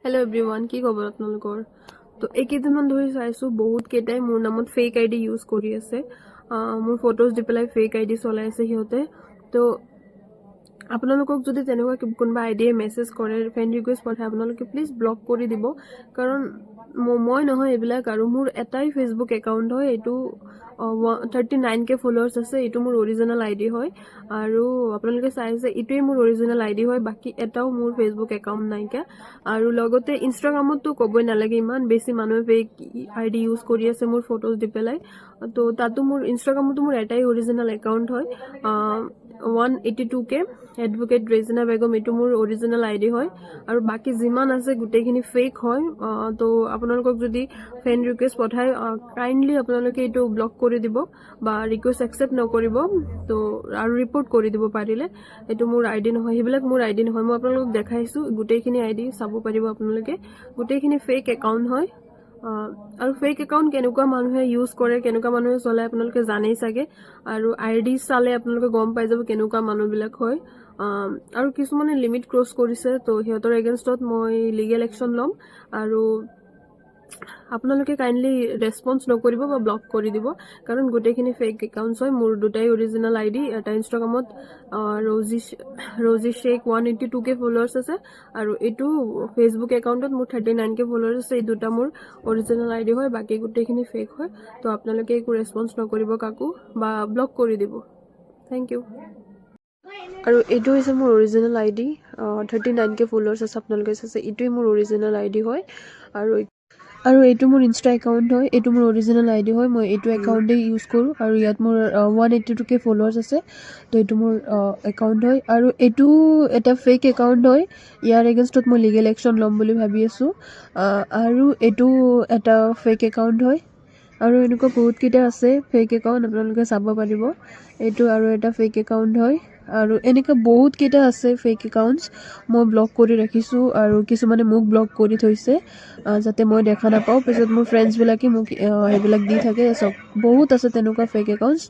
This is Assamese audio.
हेलो एवरीवन কি খবৰ আপোনালোকৰ তো এইকেইদিনমান ধৰি চাইছো বহুত কেইটাই মোৰ নামত ফেক আইডি ইউজ কৰি আছে মোৰ ফটোজ দি পেলাই ফেক আইডি চলাই আছে সিহঁতে তো আপোনালোকক যদি তেনেকুৱা কোনোবা আইডিয়ে মেছেজ কৰে ফ্ৰেণ্ড ৰিকুৱেষ্ট পঠায় আপোনালোকে প্লিজ ব্লক কৰি দিব কাৰণ মই নহয় এইবিলাক আৰু মোৰ এটাই ফেচবুক একাউণ্ট হয় এইটো 39K ফলোৱাৰ্ছ আছে এইটো মোৰ অৰিজিনেল আইডি হয় আৰু আপোনালোকে চাইছে এইটোৱে মোৰ অৰিজিনেল আইডি হয় বাকি এটাও মোৰ ফেচবুক একাউণ্ট নাইকা আৰু লগতে ইনষ্টাগ্ৰামতো ক'বই নালাগে ইমান বেছি মানুহে ফেক আইডি ইউজ কৰি আছে মোৰ ফটোজ দি পেলাই তো তাতো মোৰ ইনষ্টাগ্ৰামতো মোৰ এটাই অৰিজিনেল একাউণ্ট হয় 182K এডভোকেট ৰেজিনা বেগম এইটো মোৰ অৰিজিনেল আইডি হয় আৰু বাকি যিমান আছে গোটেইখিনি ফেক হয় তো আপোনালোকক যদি ফ্ৰেণ্ড ৰিকুৱেষ্ট পঠায় কাইণ্ডলি আপোনালোকে এইটো ব্লক কৰি দিব বা ৰিকুৱেষ্ট একচেপ্ট নকৰিব তো আৰু ৰিপৰ্ট কৰি দিব পাৰিলে এইটো মোৰ আইডি নহয় সেইবিলাক মোৰ আইডি নহয় মই আপোনালোকক দেখাইছোঁ গোটেইখিনি আইডি চাব পাৰিব আপোনালোকে গোটেইখিনি ফেক একাউণ্ট হয় আৰু ফেক একাউণ্ট কেনেকুৱা মানুহে ইউজ কৰে কেনেকুৱা মানুহে চলায় আপোনালোকে জানেই চাগে আৰু আইডি চালে আপোনালোকে গম পাই যাব কেনেকুৱা মানুহবিলাক হয় আৰু কিছুমানে লিমিট ক্ৰছ কৰিছে তো সিহঁতৰ এগেইনষ্টত মই লিগেল একশ্যন ল'ম আৰু আপোনালোকে কাইণ্ডলি ৰেছপন্স নকৰিব বা ব্লক কৰি দিব কাৰণ গোটেইখিনি ফেক একাউণ্টছ হয় মোৰ দুটাই অৰিজিনেল আইডি এটা ইনষ্টাগ্ৰামত ৰজি শ্বেখ 182K ফলোৱাৰ্ছ আছে আৰু এইটো ফেচবুক একাউণ্টত মোৰ 39K ফলোৱাৰ্ছ আছে এই দুটা মোৰ অৰিজিনেল আইডি হয় বাকী গোটেইখিনি ফেক হয় তো আপোনালোকে একো ৰেছপন্স নকৰিব কাকো বা ব্লক কৰি দিব থেংক ইউ আৰু এইটো হৈছে মোৰ অৰিজিনেল আইডি 39K ফলোৱাৰ্ছ আছে আপোনালোকে চাইছে এইটোৱে মোৰ অৰিজিনেল আইডি হয় আৰু এইটো মোৰ ইনষ্টা একাউণ্ট হয় এইটো মোৰ অৰিজিনেল আইডি হয় মই এইটো একাউণ্টেই ইউজ কৰোঁ আৰু ইয়াত মোৰ 182K ফলোৱাৰ্ছ আছে তো এইটো মোৰ একাউণ্ট হয় আৰু এইটো এটা ফেক একাউণ্ট হয় ইয়াৰ এগেইনষ্টত মই লিগেল একশ্যন ল'ম বুলি ভাবি আছোঁ আৰু এইটো এটা ফেক একাউণ্ট হয় আৰু এনেকুৱা বহুতকেইটা আছে ফেক একাউণ্ট আপোনালোকে চাব পাৰিব এইটো আৰু এটা ফেক একাউণ্ট হয় আৰু এনেকুৱা বহুতকেইটা আছে ফেক একাউণ্টছ মই ব্লক কৰি ৰাখিছোঁ আৰু কিছুমানে মোক ব্লক কৰি থৈছে যাতে মই দেখা নাপাওঁ পিছত মোৰ ফ্ৰেণ্ডছবিলাকে মোক সেইবিলাক দি থাকে চব বহুত আছে তেনেকুৱা ফেক একাউণ্টছ